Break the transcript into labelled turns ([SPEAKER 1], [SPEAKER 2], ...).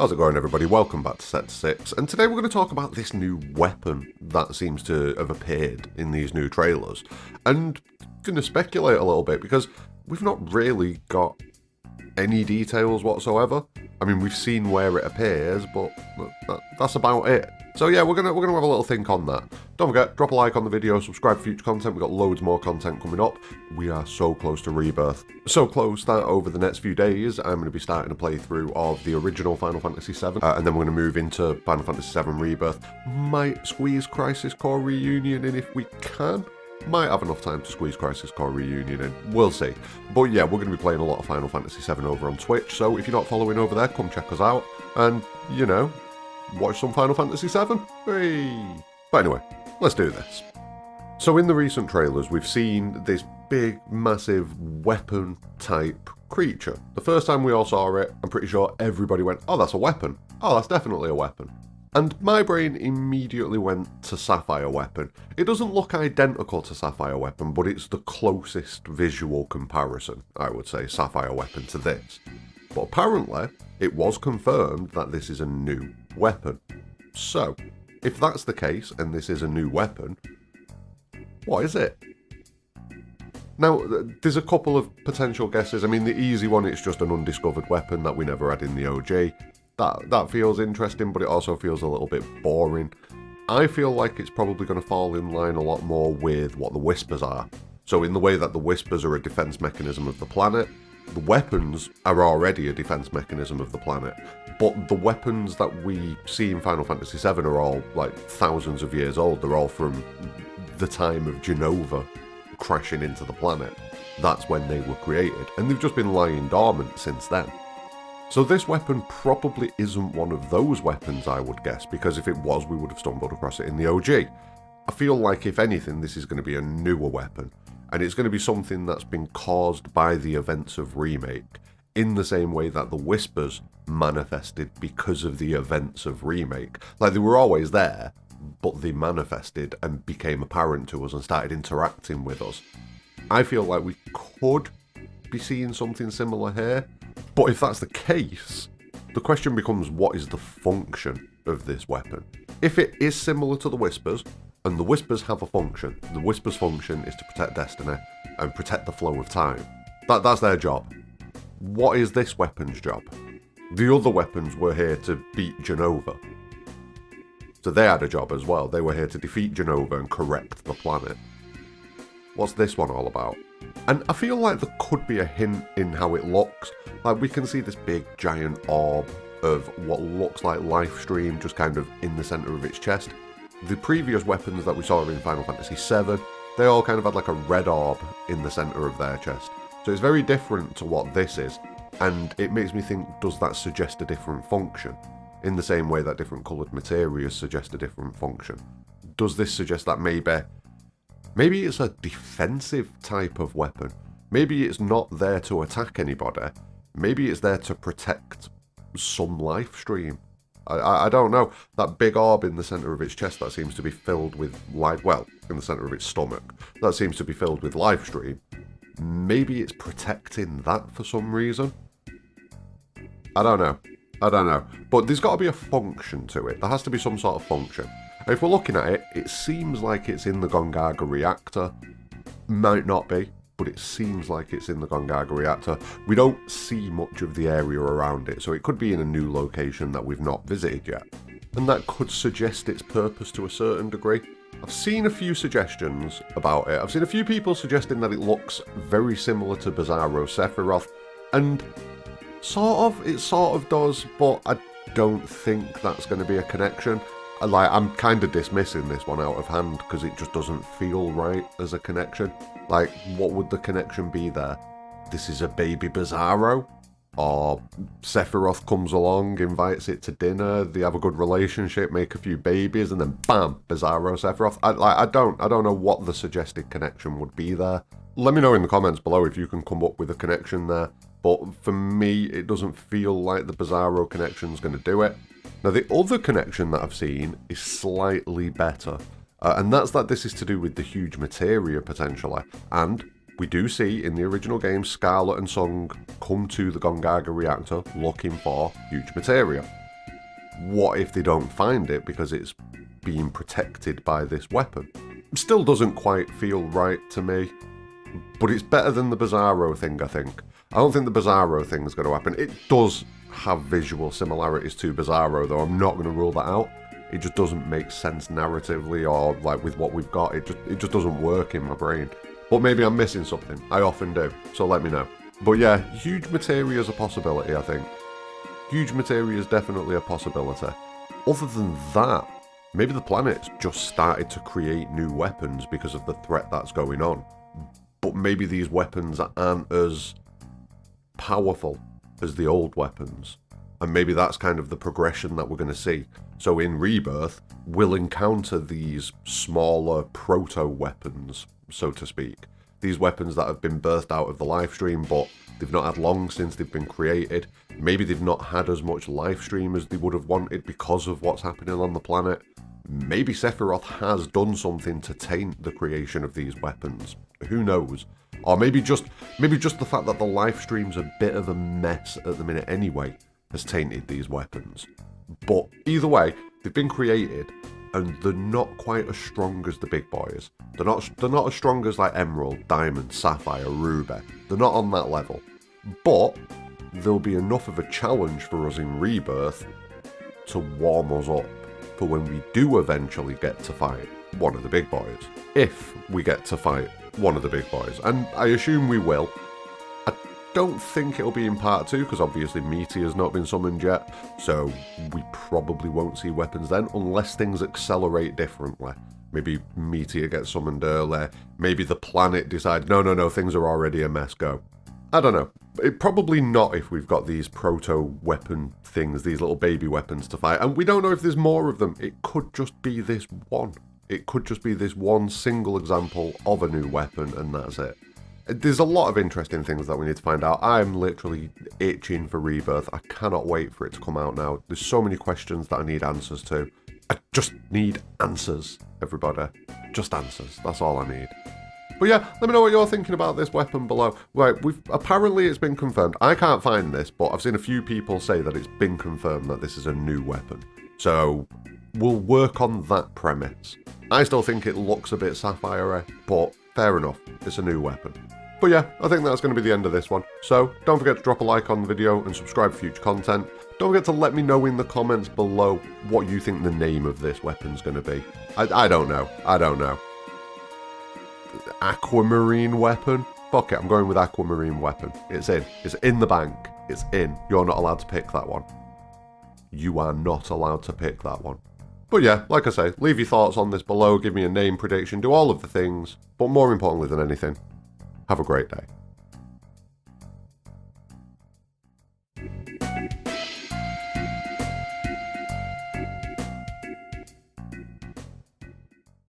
[SPEAKER 1] How's it going, everybody? Welcome back to Set 6, and today we're going to talk about this new weapon that seems to have appeared in these new trailers, and going to speculate a little bit because we've not really got any details whatsoever. I mean, we've seen where it appears, but that's about it. So yeah, we're gonna have a little think on that. Don't forget, drop a like on the video, subscribe for future content. We've got loads more content coming up. We are so close to Rebirth. So close that over the next few days, I'm going to be starting a playthrough of the original Final Fantasy VII, and then we're going to move into Final Fantasy VII Rebirth. Might squeeze Crisis Core Reunion in if we can. Might have enough time to squeeze Crisis Core Reunion in. We'll see. But yeah, we're going to be playing a lot of Final Fantasy VII over on Twitch, so if you're not following over there, come check us out. And, you know, watch some Final Fantasy VII. Hey. But anyway, let's do this. So in the recent trailers, we've seen this big, massive weapon-type creature. The first time we all saw it, I'm pretty sure everybody went, oh, that's a weapon. Oh, that's definitely a weapon. And my brain immediately went to Sapphire Weapon. It doesn't look identical to Sapphire Weapon, but it's the closest visual comparison, I would say, Sapphire Weapon to this. But apparently, it was confirmed that this is a new weapon. So, if that's the case, and this is a new weapon, what is it? Now, there's a couple of potential guesses. I mean, the easy one, it's just an undiscovered weapon that we never had in the OG. That feels interesting, but it also feels a little bit boring. I feel like it's probably going to fall in line a lot more with what the Whispers are. So in the way that the Whispers are a defense mechanism of the planet, the weapons are already a defense mechanism of the planet. But the weapons that we see in Final Fantasy VII are all like thousands of years old. They're all from the time of Genova crashing into the planet. That's when they were created. And they've just been lying dormant since then. So this weapon probably isn't one of those weapons, I would guess, because if it was, we would have stumbled across it in the OG. I feel like, if anything, this is going to be a newer weapon, and it's going to be something that's been caused by the events of Remake, in the same way that the Whispers manifested because of the events of Remake. Like, they were always there, but they manifested and became apparent to us and started interacting with us. I feel like we could be seeing something similar here. But if that's the case, the question becomes, what is the function of this weapon? If it is similar to the Whispers, and the Whispers have a function, the Whispers' function is to protect Destiny and protect the flow of time. That's their job. What is this weapon's job? The other weapons were here to beat Genova. So they had a job as well. They were here to defeat Genova and correct the planet. What's this one all about? And I feel like there could be a hint in how it looks. Like, we can see this big giant orb of what looks like life stream just kind of in the centre of its chest. The previous weapons that we saw in Final Fantasy VII, they all kind of had like a red orb in the centre of their chest. So it's very different to what this is. And it makes me think, does that suggest a different function? In the same way that different coloured materia suggest a different function. Does this suggest that maybe it's a defensive type of weapon? Maybe it's not there to attack anybody. Maybe it's there to protect some life stream. I don't know. That big orb in the centre of its chest that seems to be filled with life, well, in the centre of its stomach, that seems to be filled with life stream. Maybe it's protecting that for some reason? I don't know. But there's got to be a function to it. There has to be some sort of function. And if we're looking at it, it seems like it's in the Gongaga reactor. Might not be, but it seems like it's in the Gongaga reactor. We don't see much of the area around it, so it could be in a new location that we've not visited yet. And that could suggest its purpose to a certain degree. I've seen a few suggestions about it. I've seen a few people suggesting that it looks very similar to Bizarro Sephiroth, and it sort of does, but I don't think that's going to be a connection. I'm kind of dismissing this one out of hand because it just doesn't feel right as a connection. Like, what would the connection be there? This is a baby Bizarro? Or Sephiroth comes along, invites it to dinner, they have a good relationship, make a few babies, and then bam, Bizarro Sephiroth. I don't know what the suggested connection would be there. Let me know in the comments below if you can come up with a connection there. But for me, it doesn't feel like the Bizarro connection's going to do it. Now, the other connection that I've seen is slightly better, and that's that this is to do with the huge materia, potentially. And we do see in the original game Scarlet and Sung come to the Gongaga reactor looking for huge materia. what if they don't find it because it's being protected by this weapon? Still doesn't quite feel right to me, but it's better than the Bizarro thing, I think. I don't think the Bizarro thing is going to happen. It does have visual similarities to Bizarro, though. I'm not going to rule that out. It just doesn't make sense narratively, or like with what we've got. It just doesn't work in my brain. But maybe I'm missing something. I often do, so let me know. But yeah, huge materia is a possibility, I think. Huge materia is definitely a possibility. Other than that, maybe the planet's just started to create new weapons because of the threat that's going on. But maybe these weapons aren't as powerful as the old weapons. And maybe that's kind of the progression that we're going to see. So in Rebirth, we'll encounter these smaller proto-weapons, so to speak. These weapons that have been birthed out of the live stream, but they've not had long since they've been created. Maybe they've not had as much live stream as they would have wanted because of what's happening on the planet. Maybe Sephiroth has done something to taint the creation of these weapons. Who knows? Or maybe just the fact that the live stream's a bit of a mess at the minute anyway has tainted these weapons. But either way, they've been created, and they're not quite as strong as the big boys. They're not as strong as like Emerald, Diamond, Sapphire, Ruby. They're not on that level. But there'll be enough of a challenge for us in Rebirth to warm us up for when we do eventually get to fight one of the big boys. If we get to fight one of the big boys, and I assume we will. I don't think it'll be in part 2, because obviously Meteor has not been summoned yet, so we probably won't see weapons then, unless things accelerate differently. Maybe Meteor gets summoned early, maybe the planet decides, no, things are already a mess, go. I don't know. Probably not if we've got these proto-weapon things, these little baby weapons to fight, and we don't know if there's more of them. It could just be this one. It could just be this one single example of a new weapon, and that's it. There's a lot of interesting things that we need to find out. I'm literally itching for Rebirth. I cannot wait for it to come out now. There's so many questions that I need answers to. I just need answers, everybody. Just answers. That's all I need. But yeah, let me know what you're thinking about this weapon below. Right, apparently it's been confirmed. I can't find this, but I've seen a few people say that it's been confirmed that this is a new weapon. So we'll work on that premise. I still think it looks a bit Sapphire-y, but fair enough, it's a new weapon. But yeah, I think that's going to be the end of this one. So don't forget to drop a like on the video and subscribe for future content. Don't forget to let me know in the comments below what you think the name of this weapon's going to be. I don't know. Aquamarine weapon? Fuck it, I'm going with Aquamarine weapon. It's in. It's in the bank. It's in. You're not allowed to pick that one. You are not allowed to pick that one. But yeah, like I say, leave your thoughts on this below, give me a name prediction, do all of the things, but more importantly than anything, have a great day.